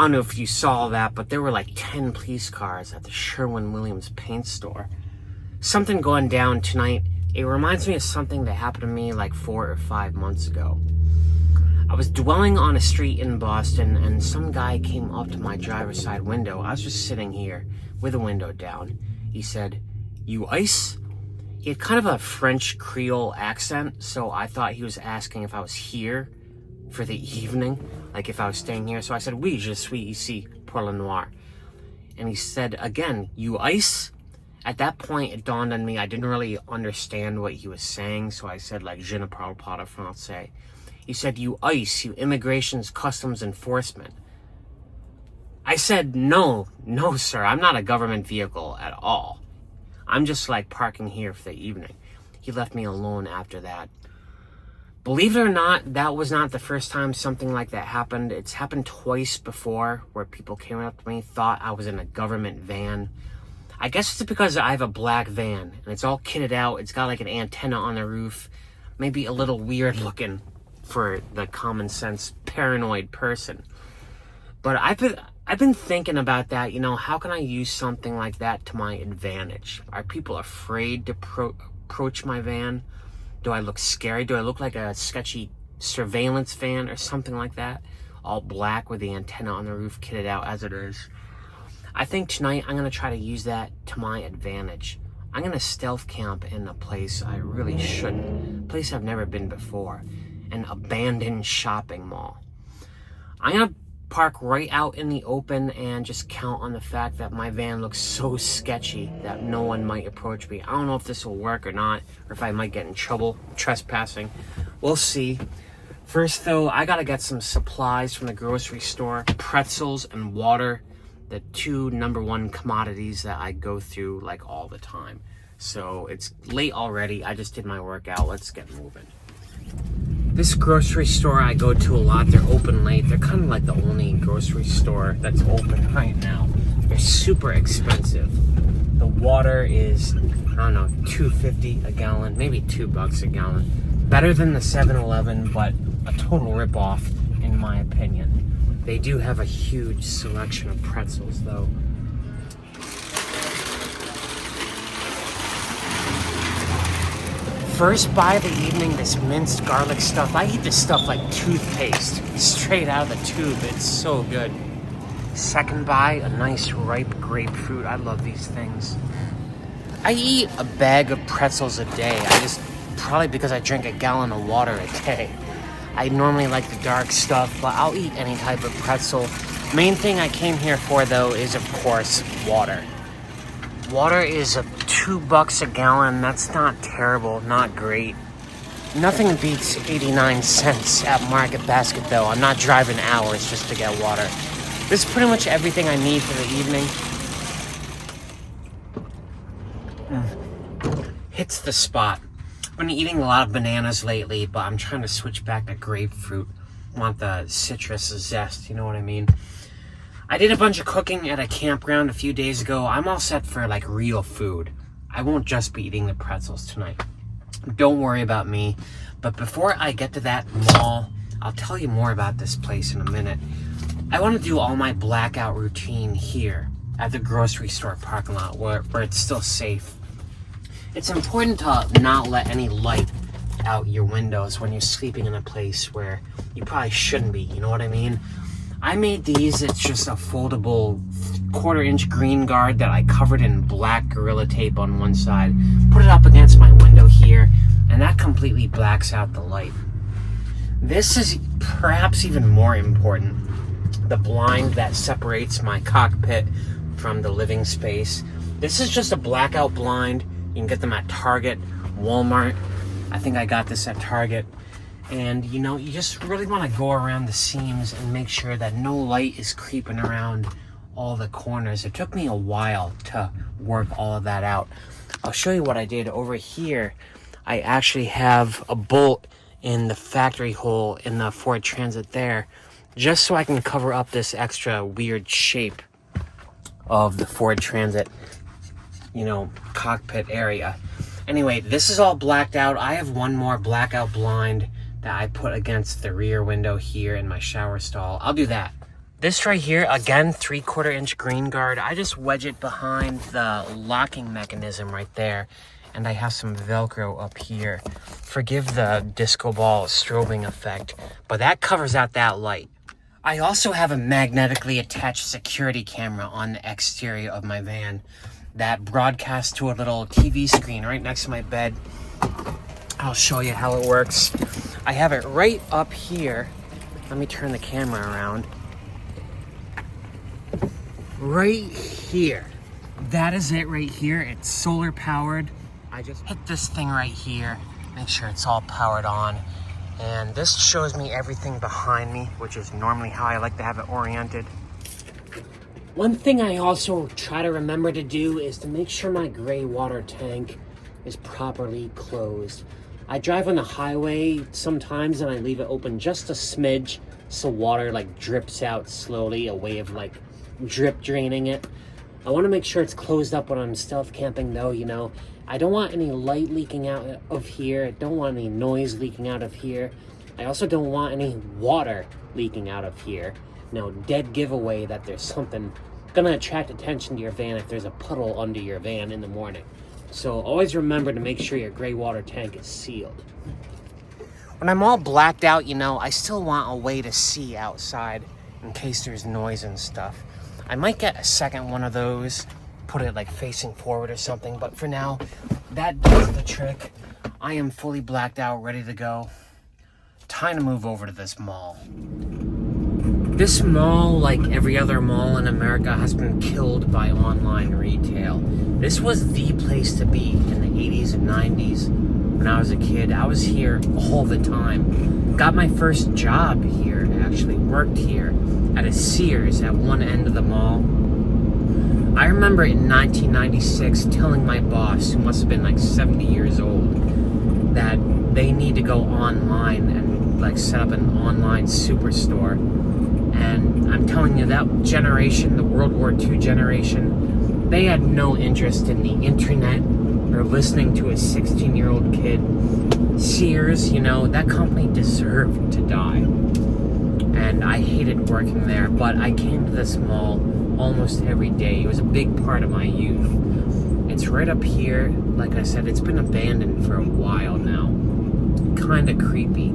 I don't know if you saw that, but there were like 10 police cars at the Sherwin-Williams paint store. Something going down tonight. It reminds me of something that happened to me like 4 or 5 months ago. I was dwelling on a street in Boston, and some guy came up to my driver's side window. I was just sitting here with the window down. He said, "You ice?" He had kind of a French Creole accent, so I thought he was asking if I was here for the evening, like if I was staying here. So I said, "Oui, je suis ici pour le noir." And he said again, "You ice?" At that point, it dawned on me I didn't really understand what he was saying, so I said, like, "Je ne parle pas de français." He said, "You ICE, you Immigrations Customs Enforcement." I said, no, sir, I'm not a government vehicle at all. I'm just like parking here for the evening." He left me alone after that. Believe it or not, that was not the first time something like that happened. It's happened twice before where people came up to me, thought I was in a government van. I guess it's because I have a black van and it's all kitted out. It's got like an antenna on the roof, maybe a little weird looking for the common sense paranoid person. But I've been thinking about that. How can I use something like that to my advantage? Are people afraid to approach my van? Do I look scary? Do I look like a sketchy surveillance van or something like that? All black with the antenna on the roof kitted out as it is. I think tonight I'm going to try to use that to my advantage. I'm going to stealth camp in a place I really shouldn't. A place I've never been before. An abandoned shopping mall. I'm going to park right out in the open and just count on the fact that my van looks so sketchy that no one might approach me. I don't know if this will work or not, or if I might get in trouble trespassing. We'll see. First though, I gotta get some supplies from the grocery store. Pretzels and water, the two #1 commodities that I go through like all the time. So it's late already. I just did my workout. Let's get moving. This grocery store I go to a lot, they're open late. They're kind of like the only grocery store that's open right now. They're super expensive. The water is, I don't know, $2.50 a gallon, maybe $2 a gallon. Better than the 7-Eleven, but a total ripoff in my opinion. They do have a huge selection of pretzels though. First buy of the evening, this minced garlic stuff. I eat this stuff like toothpaste, straight out of the tube. It's so good. Second buy, a nice ripe grapefruit. I love these things. I eat a bag of pretzels a day. Probably because I drink a gallon of water a day. I normally like the dark stuff, but I'll eat any type of pretzel. Main thing I came here for though is of course water. Water is $2 a gallon. That's not terrible, not great. Nothing beats 89 cents at Market Basket though. I'm not driving hours just to get water. This is pretty much everything I need for the evening. Hits the spot. I've been eating a lot of bananas lately, but I'm trying to switch back to grapefruit. Want the citrus zest, you know what I mean? I did a bunch of cooking at a campground a few days ago. I'm all set for like real food. I won't just be eating the pretzels tonight. Don't worry about me. But before I get to that mall, I'll tell you more about this place in a minute. I want to do all my blackout routine here at the grocery store parking lot where it's still safe. It's important to not let any light out your windows when you're sleeping in a place where you probably shouldn't be, you know what I mean? I made these. It's just a foldable 1/4-inch green guard that I covered in black Gorilla Tape on one side. Put it up against my window here, and that completely blacks out the light. This is perhaps even more important. The blind that separates my cockpit from the living space. This is just a blackout blind. You can get them at Target, Walmart. I think I got this at Target. And you just really want to go around the seams and make sure that no light is creeping around all the corners. It took me a while to work all of that out. I'll show you what I did over here. I actually have a bolt in the factory hole in the Ford Transit there, just so I can cover up this extra weird shape of the Ford Transit, cockpit area. Anyway, this is all blacked out. I have one more blackout blind that I put against the rear window here in my shower stall. I'll do that This right here, again, 3/4 inch green guard. I just wedge it behind the locking mechanism right there. And I have some Velcro up here. Forgive the disco ball strobing effect, but that covers out that light. I also have a magnetically attached security camera on the exterior of my van that broadcasts to a little TV screen right next to my bed. I'll show you how it works. I have it right up here. Let me turn the camera around. Right here. That is it right here. It's solar powered. I just hit this thing right here, make sure it's all powered on. And this shows me everything behind me, which is normally how I like to have it oriented. One thing I also try to remember to do is to make sure my gray water tank is properly closed. I drive on the highway sometimes and I leave it open just a smidge so water like drips out slowly, a way of like drip draining it. I want to make sure it's closed up when I'm stealth camping though, you know. I don't want any light leaking out of here. I don't want any noise leaking out of here. I also don't want any water leaking out of here. No, dead giveaway that there's something gonna attract attention to your van if there's a puddle under your van in the morning. So always remember to make sure your gray water tank is sealed. When I'm all blacked out, you know, I still want a way to see outside in case there's noise and stuff. I might get a second one of those, put it like facing forward or something, but for now, that does the trick. I am fully blacked out, ready to go. Time to move over to this mall. This mall, like every other mall in America, has been killed by online retail. This was the place to be in the 80s and 90s. When I was a kid, I was here all the time. Got my first job here, actually worked here at a Sears at one end of the mall. I remember in 1996 telling my boss, who must have been like 70 years old, that they need to go online and like set up an online superstore. And I'm telling you, that generation, the World War II generation, they had no interest in the internet or listening to a 16-year-old kid. Sears, you know, that company deserved to die. And I hated working there, but I came to this mall almost every day. It was a big part of my youth. It's right up here. Like I said, it's been abandoned for a while now. Kind of creepy.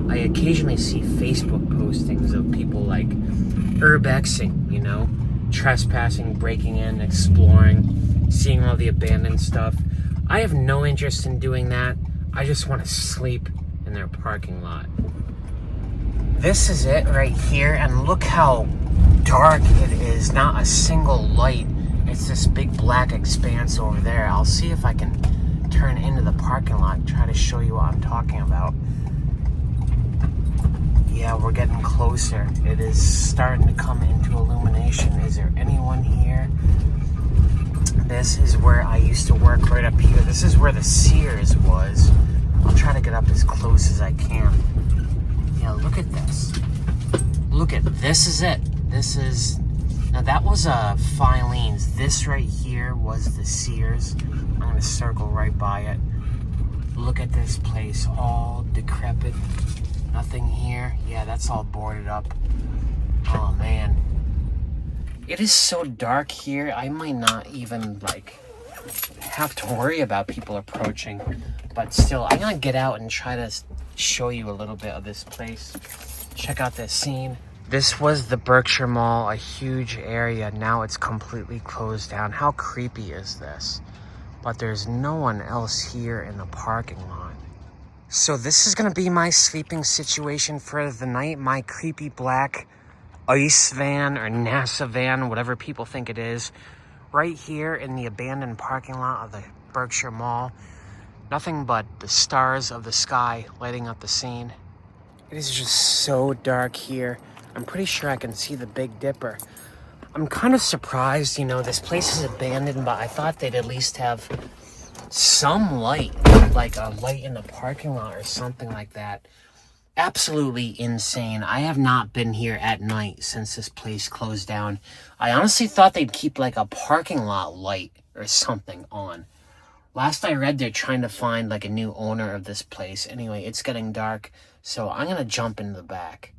I occasionally see Facebook postings of people like urbexing, you know, trespassing, breaking in, exploring, seeing all the abandoned stuff. I have no interest in doing that. I just want to sleep in their parking lot. This is it right here, and look how dark it is. Not a single light. It's this big black expanse over there. I'll see if I can turn into the parking lot and try to show you what I'm talking about. Yeah, we're getting closer. It is starting to come into illumination. Is there anyone here? This is where I used to work, right up here. This is where the Sears was. I'll try to get up as close as I can. Yeah, look at this. Look at this is it. This is, now that was Filene's. This right here was the Sears. I'm gonna circle right by it. Look at this place, all decrepit. Nothing here. Yeah, that's all boarded up. Oh man. It is so dark here, I might not even like have to worry about people approaching. But still, I'm gonna get out and try to show you a little bit of this place. Check out this scene. This was the Berkshire Mall, a huge area. Now it's completely closed down. How creepy is this? But there's no one else here in the parking lot. So this is gonna be my sleeping situation for the night. My creepy black ICE van or NASA van, whatever people think it is, right here in the abandoned parking lot of the Berkshire Mall. Nothing but the stars of the sky lighting up the scene. It is just so dark here. I'm pretty sure I can see the Big Dipper. I'm kind of surprised, you know, this place is abandoned, but I thought they'd at least have some light, like a light in the parking lot or something like that. Absolutely insane. I have not been here at night since this place closed down. I honestly thought they'd keep like a parking lot light or something on. Last I read, they're trying to find like a new owner of this place. Anyway, it's getting dark, so I'm gonna jump into the back.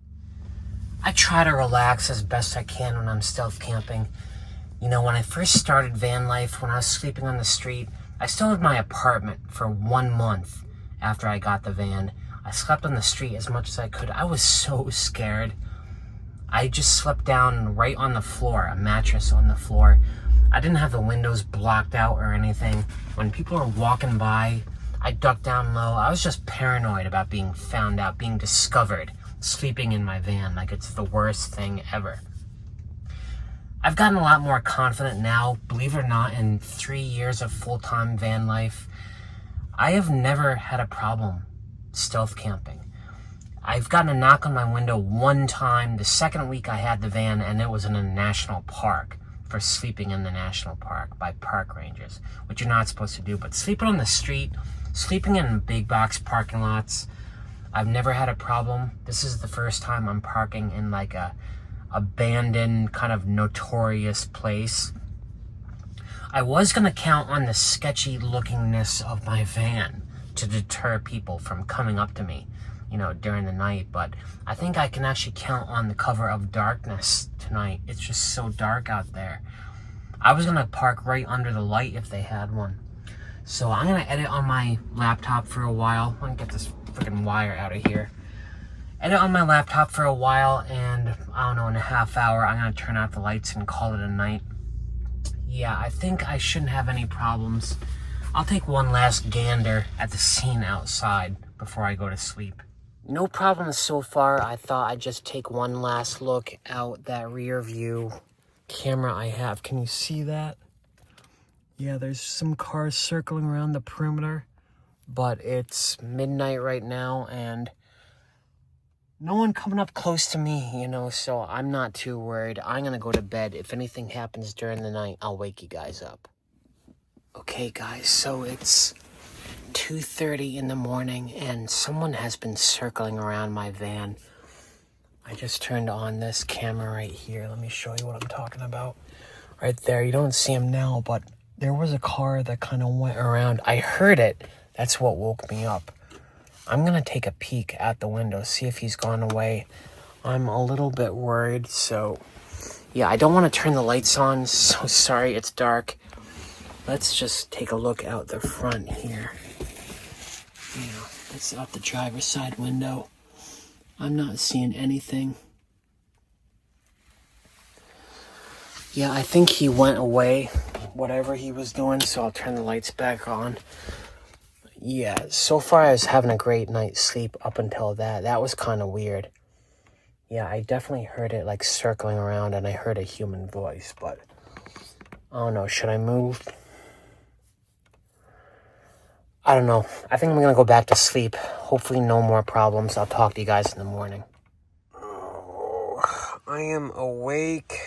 I try to relax as best I can when I'm stealth camping. You know, when I first started van life, when I was sleeping on the street, I still had my apartment for 1 month after I got the van. I slept on the street as much as I could. I was so scared. I just slept down right on the floor, a mattress on the floor. I didn't have the windows blocked out or anything. When people were walking by, I ducked down low. I was just paranoid about being found out, being discovered, sleeping in my van like it's the worst thing ever. I've gotten a lot more confident now, believe it or not, in 3 years of full-time van life. I have never had a problem stealth camping. I've gotten a knock on my window one time the second week I had the van, and it was in a national park, for sleeping in the national park by park rangers, which you're not supposed to do. But sleeping on the street, sleeping in big box parking lots, I've never had a problem. This is the first time I'm parking in like a abandoned, kind of notorious place. I was going to count on the sketchy lookingness of my van to deter people from coming up to me, you know, during the night, but I think I can actually count on the cover of darkness tonight. It's just so dark out there. I was going to park right under the light if they had one. So I'm going to edit on my laptop for a while. I'm going to get this freaking wire out of here. Edit on my laptop for a while, and I don't know, in a half hour, I'm going to turn out the lights and call it a night. Yeah, I think I shouldn't have any problems. I'll take one last gander at the scene outside before I go to sleep. No problems so far. I thought I'd just take one last look out that rear view camera I have. Can you see that? Yeah, there's some cars circling around the perimeter, but it's midnight right now, and no one coming up close to me, you know, so I'm not too worried. I'm gonna go to bed. If anything happens during the night, I'll wake you guys up. Okay, guys, so it's 2:30 in the morning, and someone has been circling around my van. I just turned on this camera right here. Let me show you what I'm talking about. Right there, you don't see him now, but there was a car that kind of went around. I heard it. That's what woke me up. I'm going to take a peek at the window, see if he's gone away. I'm a little bit worried, so yeah, I don't want to turn the lights on. So sorry, it's dark. Let's just take a look out the front here. You know, it's out the driver's side window. I'm not seeing anything. Yeah, I think he went away, whatever he was doing, so I'll turn the lights back on. Yeah, so far I was having a great night's sleep up until that. That was kind of weird. Yeah, I definitely heard it like circling around, and I heard a human voice, but I don't know, should I move? I don't know. I think I'm going to go back to sleep. Hopefully no more problems. I'll talk to you guys in the morning. Oh, I am awake.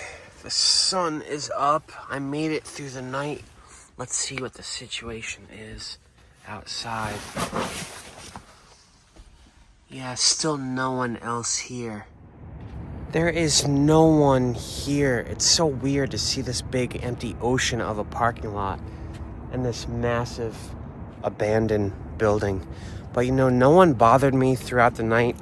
The sun is up. I made it through the night. Let's see what the situation is outside. Yeah, still no one else here. There is no one here. It's so weird to see this big empty ocean of a parking lot and this massive abandoned building. But you know, no one bothered me throughout the night.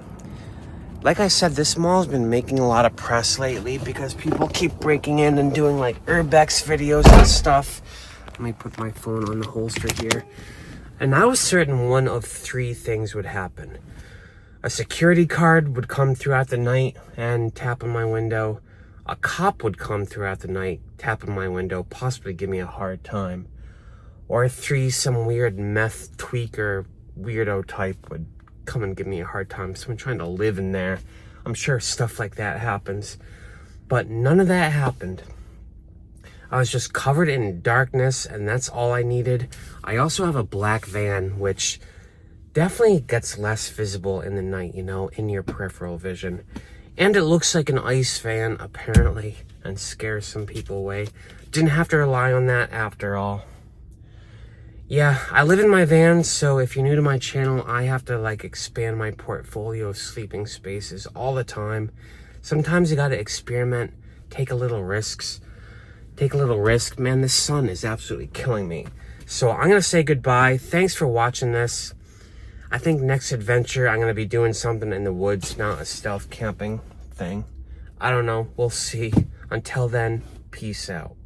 Like I said, this mall's been making a lot of press lately because people keep breaking in and doing like urbex videos and stuff. Let me put my phone on the holster here. And I was certain one of three things would happen. A security guard would come throughout the night and tap on my window. A cop would come throughout the night, tap on my window, possibly give me a hard time. Or three, some weird meth tweaker weirdo type would come and give me a hard time. Someone trying to live in there. I'm sure stuff like that happens. But none of that happened. I was just covered in darkness, and that's all I needed. I also have a black van, which definitely gets less visible in the night, you know, in your peripheral vision. And it looks like an ice van, apparently, and scares some people away. Didn't have to rely on that after all. Yeah, I live in my van, so if you're new to my channel, I have to like expand my portfolio of sleeping spaces all the time. Sometimes you gotta experiment, take a little risks. Take a little risk. Man, this sun is absolutely killing me. So I'm gonna say goodbye. Thanks for watching this. I think next adventure, I'm gonna be doing something in the woods, not a stealth camping thing. I don't know. We'll see. Until then, peace out.